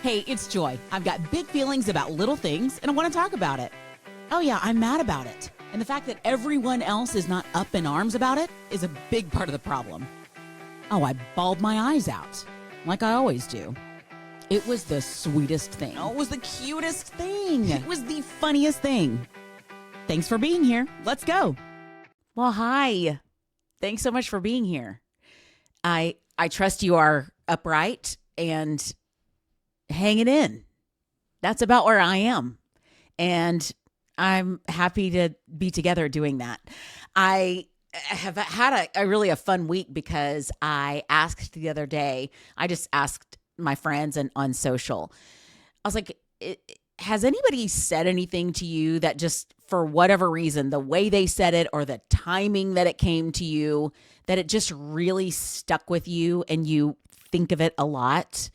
Hey, it's Joy. I've got big feelings about little things, and I want to talk about it. Oh yeah, I'm mad about it. And the fact that everyone else is not up in arms about it is a big part of the problem. Oh, I bawled my eyes out, like I always do. It was the sweetest thing. Oh, it was the cutest thing. It was the funniest thing. Thanks for being here. Let's go. Well, hi. Thanks so much for being here. I trust you are upright and hanging in. That's about where I am. And I'm happy to be together doing that. I have had a really a fun week because I asked the other day, I just asked my friends and on social. I was like, has anybody said anything to you that just for whatever reason, the way they said it or the timing that it came to you, that it just really stuck with you and you think of it a lot?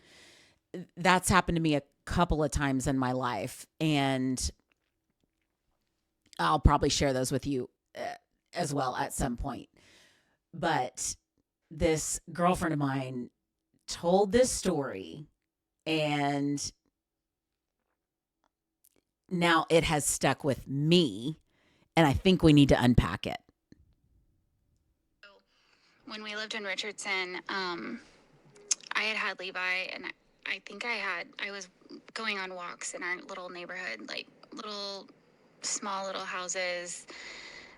That's happened to me a couple of times in my life, and I'll probably share those with you as well at some point. But this girlfriend of mine told this story, and now it has stuck with me, and I think we need to unpack it. When we lived in Richardson, I had Levi, and I was going on walks in our little neighborhood, like small little houses,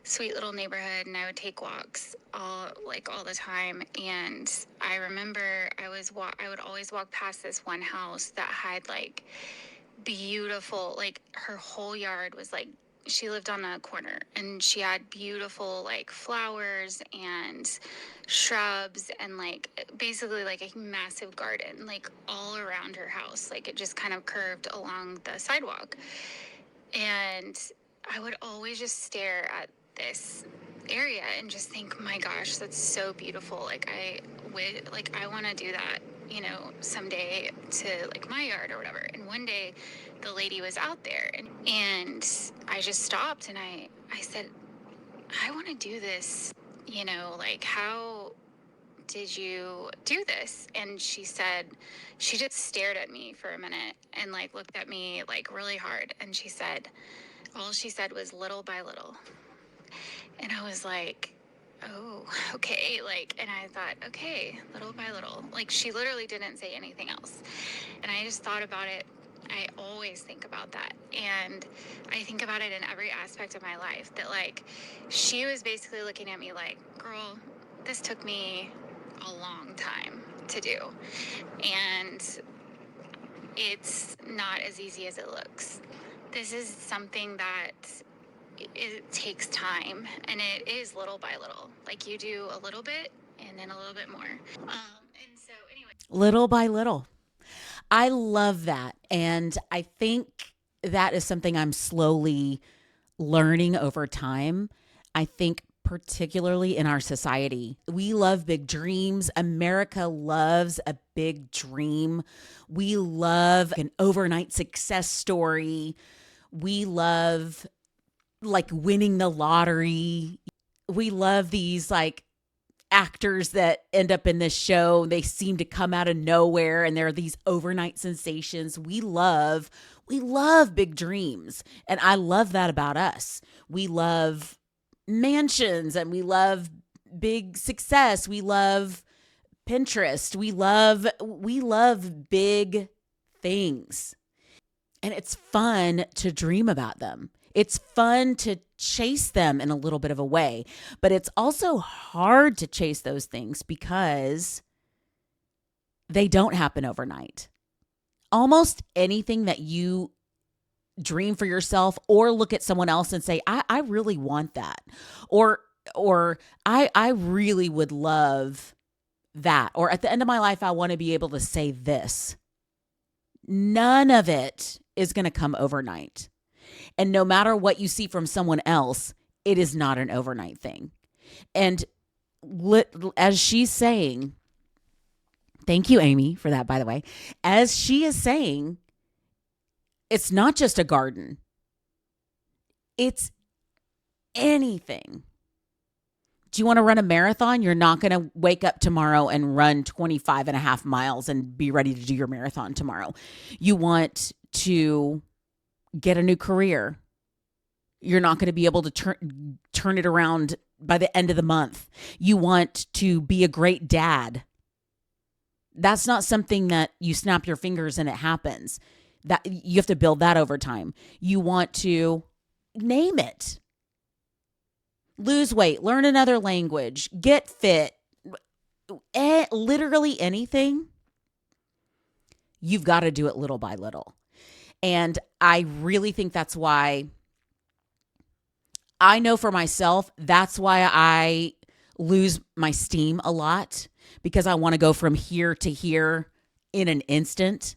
sweet little neighborhood, and I would take walks all the time. And I remember I would always walk past this one house that had like beautiful, like her whole yard was like, she lived on a corner and she had beautiful like flowers and shrubs and like basically like a massive garden like all around her house. Like it just kind of curved along the sidewalk. And I would always just stare at this area and just think, my gosh, that's so beautiful. Like I want to do that, someday to like my yard or whatever. And one day the lady was out there and I just stopped and I said, I want to do this, like how did you do this? And she just stared at me for a minute and like looked at me like really hard. And all she said was little by little. And I was like, oh, okay. Like, and I thought, okay, little by little. Like, she literally didn't say anything else. And I just thought about it. I always think about that. And I think about it in every aspect of my life that, like, she was basically looking at me like, girl, this took me a long time to do. And it's not as easy as it looks. This is something that it takes time, and it is little by little. Like you do a little bit and then a little bit more. And so anyway. Little by little. I love that. And I think that is something I'm slowly learning over time. I think particularly in our society, we love big dreams. America loves a big dream. We love an overnight success story. We love like winning the lottery. We love these like actors that end up in this show. They seem to come out of nowhere and they're these overnight sensations. We love big dreams. And I love that about us. We love mansions and we love big success. We love Pinterest. We love big things. And it's fun to dream about them. It's fun to chase them in a little bit of a way, but it's also hard to chase those things because they don't happen overnight. Almost anything that you dream for yourself or look at someone else and say, I really want that. Or I really would love that. Or at the end of my life, I want to be able to say this. None of it is going to come overnight. And no matter what you see from someone else, it is not an overnight thing. And as she's saying, thank you, Amy, for that, by the way. As she is saying, it's not just a garden. It's anything Do you want to run a marathon? You're not going to wake up tomorrow and run 25 and a half miles and be ready to do your marathon tomorrow. You want to get a new career. You're not going to be able to turn it around by the end of the month. You want to be a great dad. That's not something that you snap your fingers and it happens. That you have to build that over time. You want to name it. Lose weight, learn another language, get fit, literally anything. You've got to do it little by little. And I really think that's why I know for myself, that's why I lose my steam a lot, because I want to go from here to here in an instant.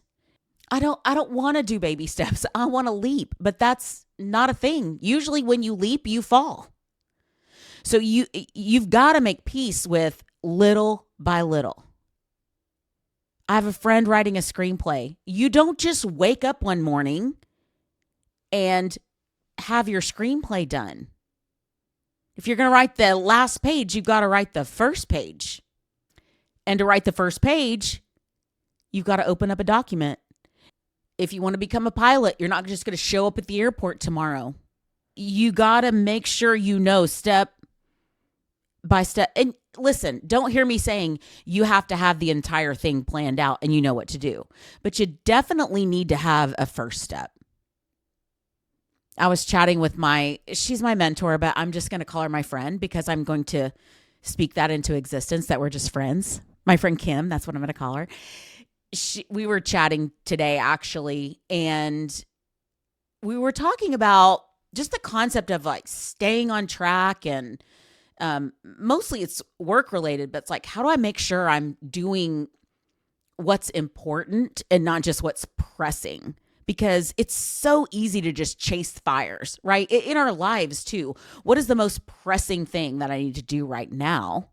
I don't want to do baby steps. I want to leap, but that's not a thing. Usually when you leap, you fall. So you've got to make peace with little by little. I have a friend writing a screenplay. You don't just wake up one morning and have your screenplay done. If you're going to write the last page, you've got to write the first page. And to write the first page, you've got to open up a document. If you want to become a pilot, you're not just going to show up at the airport tomorrow. You got to make sure you know step by step. And listen, don't hear me saying you have to have the entire thing planned out and you know what to do. But you definitely need to have a first step. I was chatting with she's my mentor, but I'm just going to call her my friend because I'm going to speak that into existence, that we're just friends. My friend Kim, that's what I'm going to call her. We were chatting today, actually, and we were talking about just the concept of like staying on track, and mostly it's work related, but it's like, how do I make sure I'm doing what's important and not just what's pressing? Because it's so easy to just chase fires, right? In our lives too. What is the most pressing thing that I need to do right now?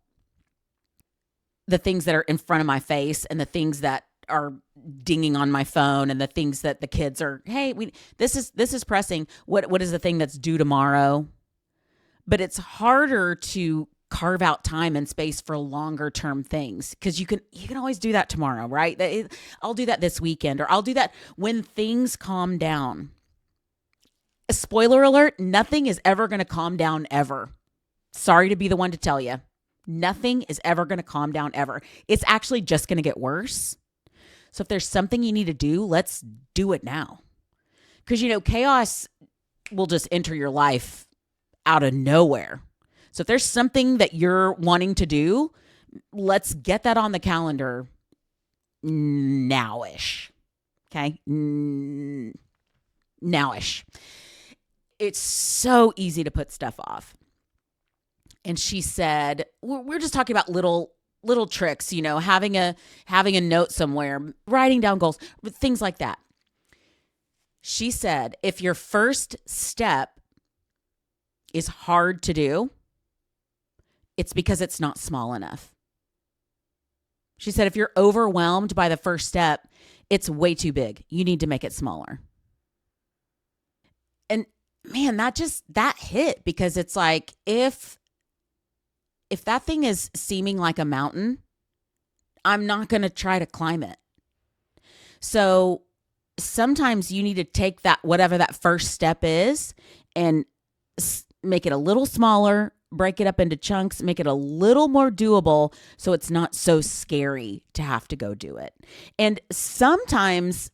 The things that are in front of my face and the things that are dinging on my phone and the things that the kids are, hey, this is pressing. What is the thing that's due tomorrow? But it's harder to carve out time and space for longer term things, because you can always do that tomorrow, right? I'll do that this weekend, or I'll do that when things calm down. A spoiler alert, nothing is ever going to calm down ever. Sorry to be the one to tell you. Nothing is ever going to calm down ever. It's actually just going to get worse. So if there's something you need to do, let's do it now. Because, chaos will just enter your life out of nowhere. So if there's something that you're wanting to do, let's get that on the calendar nowish. Okay? Nowish. It's so easy to put stuff off. And she said, we're just talking about little tricks, having a note somewhere, writing down goals, things like that. She said, if your first step is hard to do, it's because it's not small enough. She said, if you're overwhelmed by the first step, it's way too big. You need to make it smaller. And man, that hit, because it's like, if that thing is seeming like a mountain, I'm not going to try to climb it. So sometimes you need to take that, whatever that first step is, and make it a little smaller, break it up into chunks, make it a little more doable so it's not so scary to have to go do it. And sometimes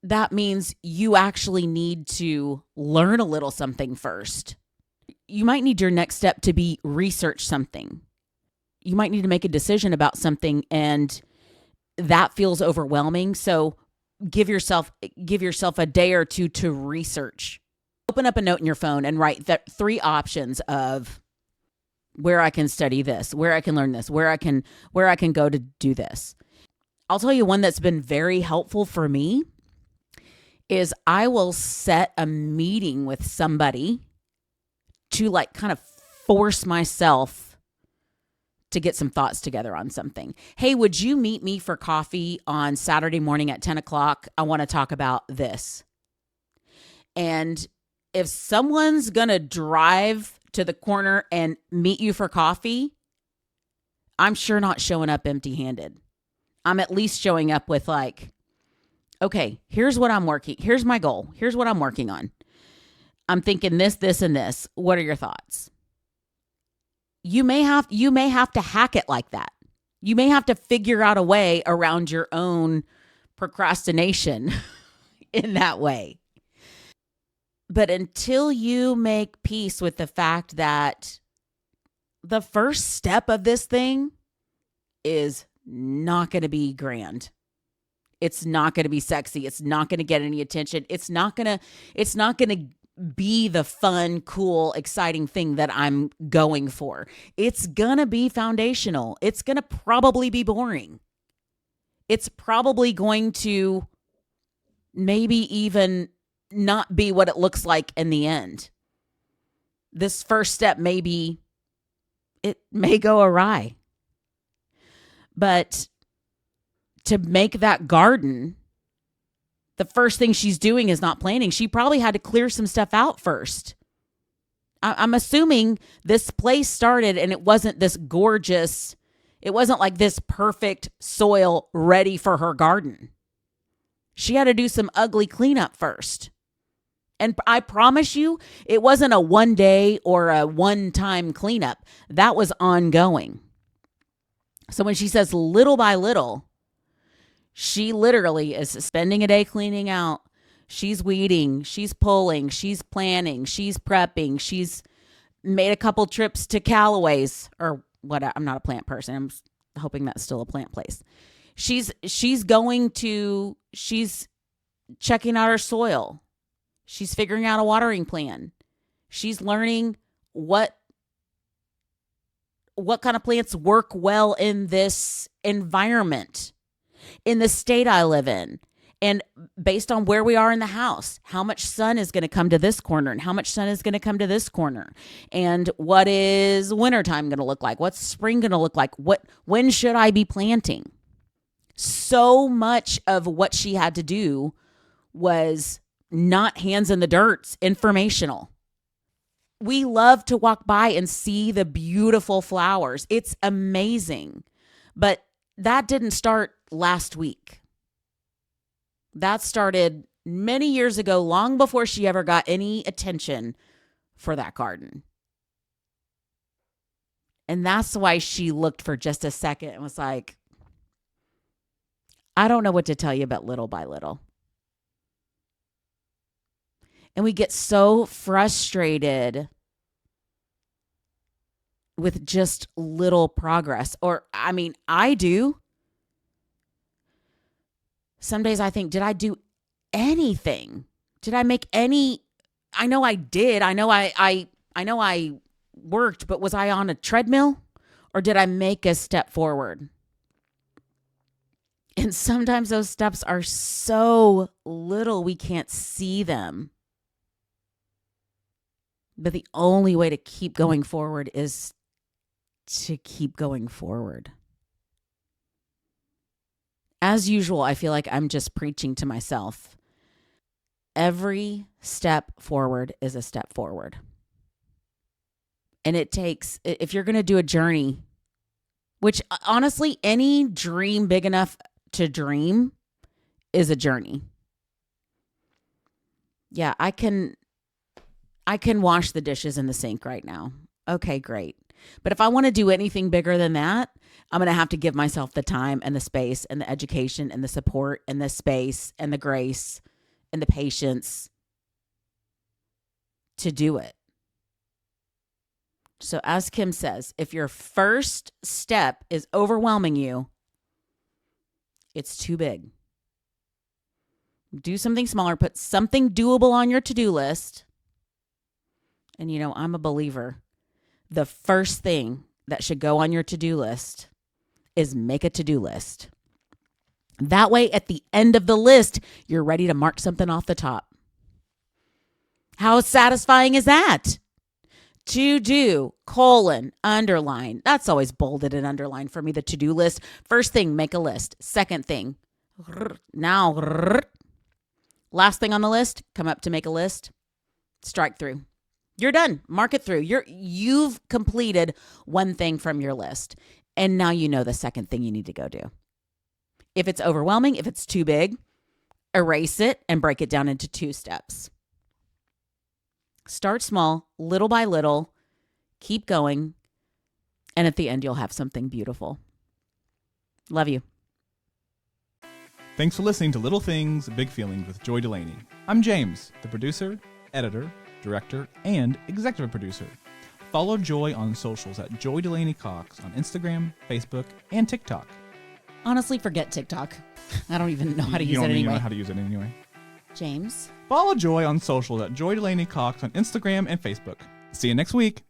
that means you actually need to learn a little something first. You might need your next step to be research something. You might need to make a decision about something, and that feels overwhelming. So give yourself a day or two to research. Open up a note in your phone and write that 3 options of where I can study this, where I can learn this, where I can go to do this. I'll tell you one that's been very helpful for me is I will set a meeting with somebody to like kind of force myself to get some thoughts together on something. Hey, would you meet me for coffee on Saturday morning at 10 o'clock? I want to talk about this. And if someone's going to drive to the corner and meet you for coffee, I'm sure not showing up empty handed. I'm at least showing up with like, okay, here's my goal. Here's what I'm working on. I'm thinking this, this, and this. What are your thoughts? You may have to hack it like that. You may have to figure out a way around your own procrastination in that way. But until you make peace with the fact that the first step of this thing is not going to be grand. It's not going to be sexy. It's not going to get any attention. It's not going to be the fun, cool, exciting thing that I'm going for. It's going to be foundational. It's going to probably be boring. It's probably going to maybe even not be what it looks like in the end. This first step it may go awry. But to make that garden, the first thing she's doing is not planting. She probably had to clear some stuff out first. I'm assuming this place started and it wasn't this gorgeous, it wasn't like this perfect soil ready for her garden. She had to do some ugly cleanup first. And I promise you, it wasn't a one day or a one-time cleanup. That was ongoing. So when she says little by little, she literally is spending a day cleaning out. She's weeding, she's pulling, she's planning, she's prepping. She's made a couple trips to Callaway's or what. I'm not a plant person. I'm hoping that's still a plant place. She's checking out her soil. She's figuring out a watering plan. She's learning what kind of plants work well in this environment, in the state I live in, and based on where we are in the house, how much sun is going to come to this corner and how much sun is going to come to this corner, and what is wintertime going to look like? What's spring going to look like? When should I be planting? So much of what she had to do was not hands in the dirt, informational. We love to walk by and see the beautiful flowers. It's amazing. But that didn't start last week. That started many years ago, long before she ever got any attention for that garden. And that's why she looked for just a second and was like, I don't know what to tell you about little by little. And we get so frustrated with just little progress. Or, I mean, I do. Some days I think, did I do anything? Did I make any? I know I did. I know I worked, but was I on a treadmill? Or did I make a step forward? And sometimes those steps are so little we can't see them. But the only way to keep going forward is to keep going forward. As usual, I feel like I'm just preaching to myself. Every step forward is a step forward. And it takes, if you're going to do a journey, which honestly, any dream big enough to dream is a journey. Yeah, I can wash the dishes in the sink right now. Okay, great. But if I want to do anything bigger than that, I'm going to have to give myself the time and the space and the education and the support and the space and the grace and the patience to do it. So as Kim says, if your first step is overwhelming you, it's too big. Do something smaller. Put something doable on your to-do list. And I'm a believer. The first thing that should go on your to-do list is make a to-do list. That way, at the end of the list, you're ready to mark something off the top. How satisfying is that? To do, underline. That's always bolded and underlined for me, the to-do list. First thing, make a list. Second thing, now, last thing on the list, come up to make a list, strike through. You're done. Mark it through. You've completed one thing from your list. And now you know the second thing you need to go do. If it's overwhelming, if it's too big, erase it and break it down into 2 steps. Start small, little by little, keep going, and at the end you'll have something beautiful. Love you. Thanks for listening to Little Things, Big Feelings with Joy Delaney. I'm James, the producer, editor, director, and executive producer. Follow Joy on socials at Joy Delaney Cox on Instagram, Facebook, and TikTok. Honestly, forget TikTok. I don't even know how to use it You anyway. don't know how to use it anyway. James? Follow Joy on socials at Joy Delaney Cox on Instagram and Facebook. See you next week.